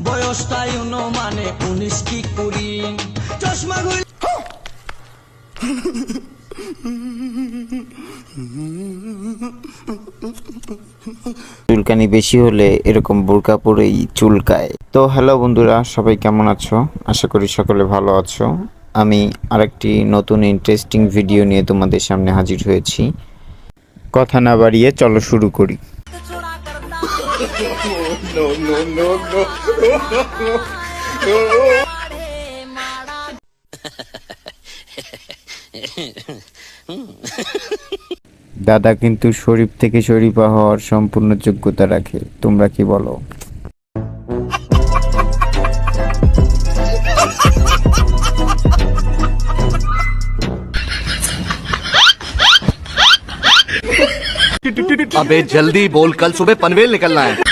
বয়সটাই মানে 19 কি 20 চশমা ঘুরি চুলকানি বেশি হলে এরকম বোরকা পরেই চুলকায়। তো হ্যালো বন্ধুরা, সবাই কেমন আছো? আশা করি সকলে ভালো আছো। আমি আরেকটি নতুন ইন্টারেস্টিং ভিডিও নিয়ে তোমাদের সামনে হাজির হয়েছি। কথা না বাড়িয়ে চলো শুরু করি। দাদা কিন্তু শরীফ থেকে শরীফা হওয়ার সম্পূর্ণ যোগ্যতা রাখে, তোমরা কি বলো? अबे जल्दी बोल, कल सुबह पनवेल निकलना है।